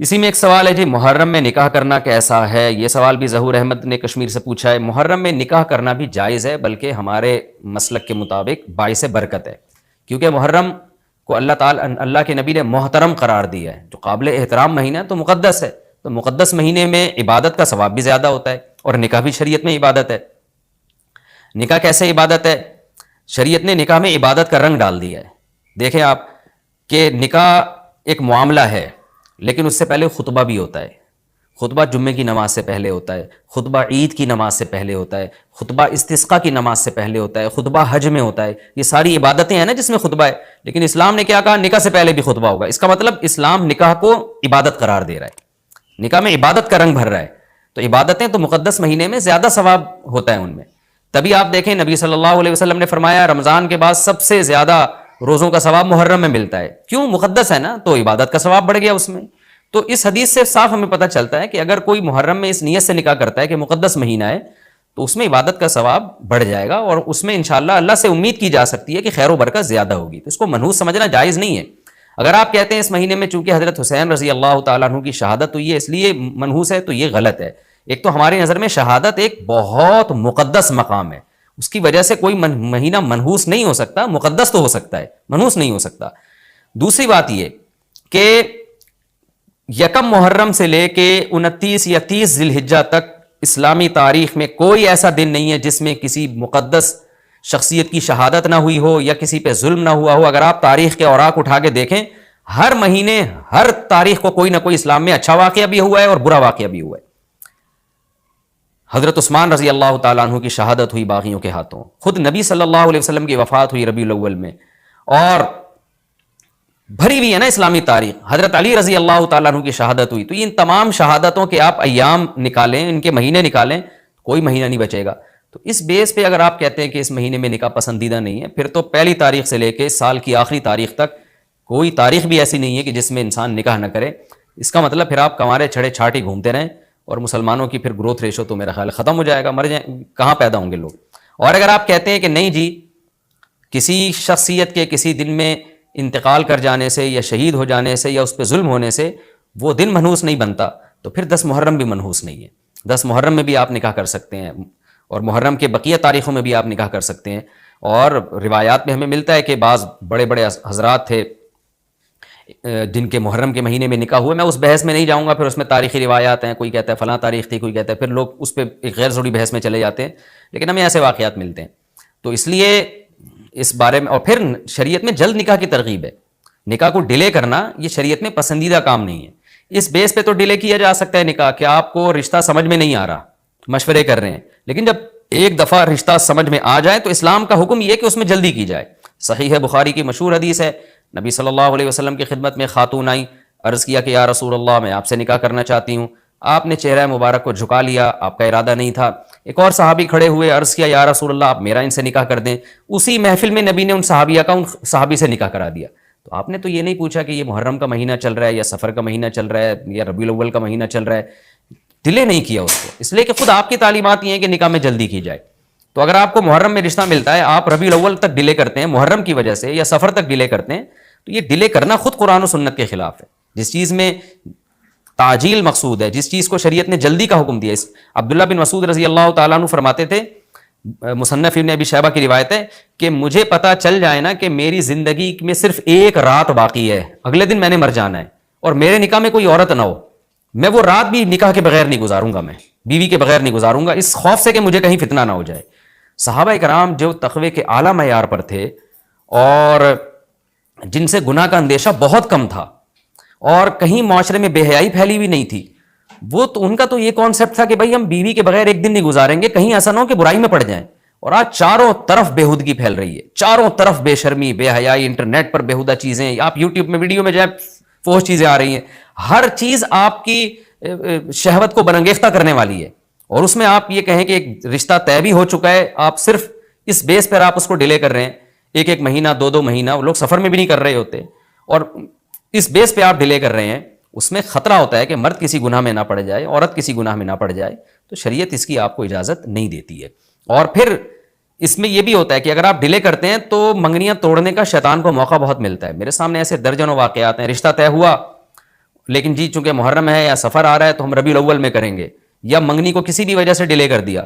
اسی میں ایک سوال ہے جی، محرم میں نکاح کرنا کیسا ہے؟ یہ سوال بھی ظہور احمد نے کشمیر سے پوچھا ہے۔ محرم میں نکاح کرنا بھی جائز ہے، بلکہ ہمارے مسلک کے مطابق باعث برکت ہے، کیونکہ محرم کو اللہ کے نبی نے محترم قرار دیا ہے، جو قابل احترام مہینہ ہے تو مقدس ہے، تو مقدس مہینے میں عبادت کا ثواب بھی زیادہ ہوتا ہے، اور نکاح بھی شریعت میں عبادت ہے۔ نکاح کیسے عبادت ہے؟ شریعت نے نکاح میں عبادت کا رنگ ڈال دیا ہے۔ دیکھیں آپ کہ نکاح ایک معاملہ ہے، لیکن اس سے پہلے خطبہ بھی ہوتا ہے۔ خطبہ جمعے کی نماز سے پہلے ہوتا ہے، خطبہ عید کی نماز سے پہلے ہوتا ہے، خطبہ استسقاء کی نماز سے پہلے ہوتا ہے، خطبہ حج میں ہوتا ہے۔ یہ ساری عبادتیں ہیں نا جس میں خطبہ ہے، لیکن اسلام نے کیا کہا؟ نکاح سے پہلے بھی خطبہ ہوگا۔ اس کا مطلب اسلام نکاح کو عبادت قرار دے رہا ہے، نکاح میں عبادت کا رنگ بھر رہا ہے۔ تو عبادتیں تو مقدس مہینے میں زیادہ ثواب ہوتا ہے ان میں۔ تبھی آپ دیکھیں نبی صلی اللہ علیہ وسلم نے فرمایا رمضان کے بعد سب سے زیادہ روزوں کا ثواب محرم میں ملتا ہے۔ کیوں؟ مقدس ہے نا، تو عبادت کا ثواب بڑھ گیا اس میں۔ تو اس حدیث سے صاف ہمیں پتہ چلتا ہے کہ اگر کوئی محرم میں اس نیت سے نکاح کرتا ہے کہ مقدس مہینہ ہے، تو اس میں عبادت کا ثواب بڑھ جائے گا، اور اس میں انشاءاللہ اللہ سے امید کی جا سکتی ہے کہ خیر و برکت زیادہ ہوگی۔ تو اس کو منحوس سمجھنا جائز نہیں ہے۔ اگر آپ کہتے ہیں اس مہینے میں چونکہ حضرت حسین رضی اللہ تعالیٰ عنہ کی شہادت ہوئی ہے اس لیے منحوس ہے، تو یہ غلط ہے۔ ایک تو ہماری نظر میں شہادت ایک بہت مقدس مقام ہے، اس کی وجہ سے کوئی مہینہ منحوس نہیں ہو سکتا، مقدس تو ہو سکتا ہے، منحوس نہیں ہو سکتا۔ دوسری بات یہ کہ یکم محرم سے لے کے 29 یا 30 ذی الحجہ تک اسلامی تاریخ میں کوئی ایسا دن نہیں ہے جس میں کسی مقدس شخصیت کی شہادت نہ ہوئی ہو یا کسی پہ ظلم نہ ہوا ہو۔ اگر آپ تاریخ کے اوراق اٹھا کے دیکھیں، ہر مہینے ہر تاریخ کو کوئی نہ کوئی اسلام میں اچھا واقعہ بھی ہوا ہے اور برا واقعہ بھی ہوا ہے۔ حضرت عثمان رضی اللہ تعالیٰ عنہ کی شہادت ہوئی باغیوں کے ہاتھوں، خود نبی صلی اللہ علیہ وسلم کی وفات ہوئی ربیع الاول میں، اور بھری ہوئی ہے نا اسلامی تاریخ۔ حضرت علی رضی اللہ تعالیٰ عنہ کی شہادت ہوئی۔ تو ان تمام شہادتوں کے آپ ایام نکالیں، ان کے مہینے نکالیں، کوئی مہینہ نہیں بچے گا۔ تو اس بیس پہ اگر آپ کہتے ہیں کہ اس مہینے میں نکاح پسندیدہ نہیں ہے، پھر تو پہلی تاریخ سے لے کے سال کی آخری تاریخ تک کوئی تاریخ بھی ایسی نہیں ہے کہ جس میں انسان نکاح نہ کرے۔ اس کا مطلب پھر آپ کنوارے چھڑے چھاٹی گھومتے رہیں، اور مسلمانوں کی پھر گروتھ ریشو تو میرا خیال ختم ہو جائے گا، مر جائیں، کہاں پیدا ہوں گے لوگ۔ اور اگر آپ کہتے ہیں کہ نہیں جی کسی شخصیت کے کسی دن میں انتقال کر جانے سے یا شہید ہو جانے سے یا اس پہ ظلم ہونے سے وہ دن منحوس نہیں بنتا، تو پھر 10 محرم بھی منحوس نہیں ہے۔ 10 محرم میں بھی آپ نکاح کر سکتے ہیں، اور محرم کے بقیہ تاریخوں میں بھی آپ نکاح کر سکتے ہیں۔ اور روایات میں ہمیں ملتا ہے کہ بعض بڑے بڑے حضرات تھے جن کے محرم کے مہینے میں نکاح ہوئے۔ میں اس بحث میں نہیں جاؤں گا، پھر اس میں تاریخی روایات ہیں، کوئی کہتا ہے فلاں تاریخ تھی، کوئی کہتا ہے، پھر لوگ اس پہ ایک غیر ضروری بحث میں چلے جاتے ہیں، لیکن ہمیں ایسے واقعات ملتے ہیں۔ تو اس لیے اس بارے میں، اور پھر شریعت میں جلد نکاح کی ترغیب ہے۔ نکاح کو ڈیلے کرنا یہ شریعت میں پسندیدہ کام نہیں ہے۔ اس بیس پہ تو ڈیلے کیا جا سکتا ہے نکاح کہ آپ کو رشتہ سمجھ میں نہیں آ رہا، مشورے کر رہے ہیں، لیکن جب ایک دفعہ رشتہ سمجھ میں آ جائے تو اسلام کا حکم یہ ہے کہ اس میں جلدی کی جائے۔ صحیح ہے، بخاری کی مشہور حدیث ہے، نبی صلی اللہ علیہ وسلم کی خدمت میں خاتون آئی، عرض کیا کہ یا رسول اللہ میں آپ سے نکاح کرنا چاہتی ہوں۔ آپ نے چہرہ مبارک کو جھکا لیا، آپ کا ارادہ نہیں تھا۔ ایک اور صحابی کھڑے ہوئے، عرض کیا یا رسول اللہ آپ میرا ان سے نکاح کر دیں۔ اسی محفل میں نبی نے ان صحابیہ کا ان صحابی سے نکاح کرا دیا۔ تو آپ نے تو یہ نہیں پوچھا کہ یہ محرم کا مہینہ چل رہا ہے یا سفر کا مہینہ چل رہا ہے یا ربیع الاول کا مہینہ چل رہا ہے، ڈیلے نہیں کیا اس کو، اس لیے کہ خود آپ کی تعلیمات یہ ہیں کہ نکاح میں جلدی کی جائے۔ تو اگر آپ کو محرم میں رشتہ ملتا ہے، آپ ربیع الاول تک ڈیلے کرتے ہیں محرم کی وجہ سے یا سفر تک ڈیلے کرتے ہیں، تو یہ ڈیلے کرنا خود قرآن و سنت کے خلاف ہے۔ جس چیز میں تعجیل مقصود ہے، جس چیز کو شریعت نے جلدی کا حکم دیا، عبداللہ بن مسعود رضی اللہ تعالیٰ عنہ فرماتے تھے، مصنف ابن ابی شیبہ کی روایت ہے کہ مجھے پتہ چل جائے نا کہ میری زندگی میں صرف ایک رات باقی ہے، اگلے دن میں نے مر جانا ہے، اور میرے نکاح میں کوئی عورت نہ ہو، میں وہ رات بھی نکاح کے بغیر نہیں گزاروں گا، میں بیوی کے بغیر نہیں گزاروں گا، اس خوف سے کہ مجھے کہیں فتنہ نہ ہو جائے۔ صحابہ کرام جو تقوی کے اعلیٰ معیار پر تھے اور جن سے گناہ کا اندیشہ بہت کم تھا اور کہیں معاشرے میں بے حیائی پھیلی ہوئی نہیں تھی، وہ تو ان کا تو یہ کانسیپٹ تھا کہ بھائی ہم بیوی کے بغیر ایک دن نہیں گزاریں گے، کہیں ایسا نہ ہو کہ برائی میں پڑ جائیں۔ اور آج چاروں طرف بےہودگی پھیل رہی ہے، چاروں طرف بے شرمی، بے حیائی، انٹرنیٹ پر بےہودہ چیزیں، آپ یوٹیوب میں ویڈیو میں جائیں فوش چیزیں آ رہی ہیں، ہر چیز آپ کی شہوت کو برانگیختہ کرنے والی ہے۔ اور اس میں آپ یہ کہیں کہ ایک رشتہ طے بھی ہو چکا ہے، آپ صرف اس بیس پر آپ اس کو ڈیلے کر رہے ہیں، ایک ایک مہینہ، دو مہینہ، وہ لوگ سفر میں بھی نہیں کر رہے ہوتے، اور اس بیس پہ آپ ڈیلے کر رہے ہیں۔ اس میں خطرہ ہوتا ہے کہ مرد کسی گناہ میں نہ پڑ جائے، عورت کسی گناہ میں نہ پڑ جائے، تو شریعت اس کی آپ کو اجازت نہیں دیتی ہے۔ اور پھر اس میں یہ بھی ہوتا ہے کہ اگر آپ ڈیلے کرتے ہیں تو منگنیاں توڑنے کا شیطان کو موقع بہت ملتا ہے۔ میرے سامنے ایسے درجنوں واقعات ہیں، رشتہ طے ہوا، لیکن جی چونکہ محرم ہے یا سفر آ رہا ہے تو ہم ربیع الاول میں کریں گے، یا منگنی کو کسی بھی وجہ سے ڈیلے کر دیا،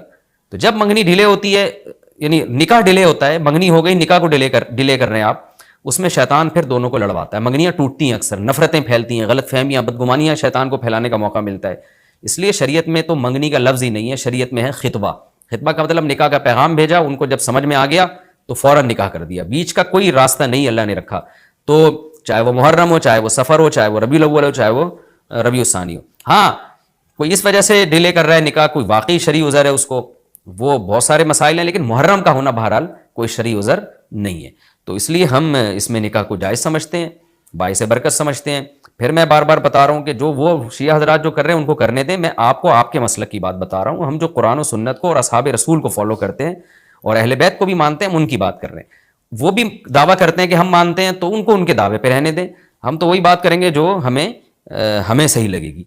تو جب منگنی ڈیلے ہوتی ہے، یعنی نکاح ڈیلے ہوتا ہے، منگنی ہو گئی، نکاح کو ڈیلے کر رہے ہیں آپ، اس میں شیطان پھر دونوں کو لڑواتا ہے، منگنیاں ٹوٹتی ہیں، اکثر نفرتیں پھیلتی ہیں، غلط فہمیاں، بدگمانیاں شیطان کو پھیلانے کا موقع ملتا ہے. اس لیے شریعت میں تو منگنی کا لفظ ہی نہیں ہے، شریعت میں ہے خطبہ. خطبہ کا مطلب نکاح کا پیغام بھیجا، ان کو جب سمجھ میں آ گیا تو فوراً نکاح کر دیا، بیچ کا کوئی راستہ نہیں اللہ نے رکھا. تو چاہے وہ محرم ہو، چاہے وہ سفر ہو، چاہے وہ ربیع الاول ہو، چاہے وہ ربیع الثانی ہو. ہاں کوئی اس وجہ سے ڈیلے کر رہا ہے نکاح، کوئی واقعی شرعی عذر ہے اس کو، وہ بہت سارے مسائل ہیں، لیکن محرم کا ہونا بہرحال کوئی شرعی عذر نہیں ہے. تو اس لیے ہم اس میں نکاح کو جائز سمجھتے ہیں، باعث برکت سمجھتے ہیں. پھر میں بار بار بتا رہا ہوں کہ جو وہ شیعہ حضرات جو کر رہے ہیں ان کو کرنے دیں، میں آپ کو آپ کے مسلک کی بات بتا رہا ہوں. ہم جو قرآن و سنت کو اور اصحاب رسول کو فالو کرتے ہیں اور اہل بیت کو بھی مانتے ہیں، ہم ان کی بات کر رہے ہیں. وہ بھی دعویٰ کرتے ہیں کہ ہم مانتے ہیں، تو ان کو ان کے دعوے پہ رہنے دیں. ہم تو وہی بات کریں گے جو ہمیں صحیح لگے گی.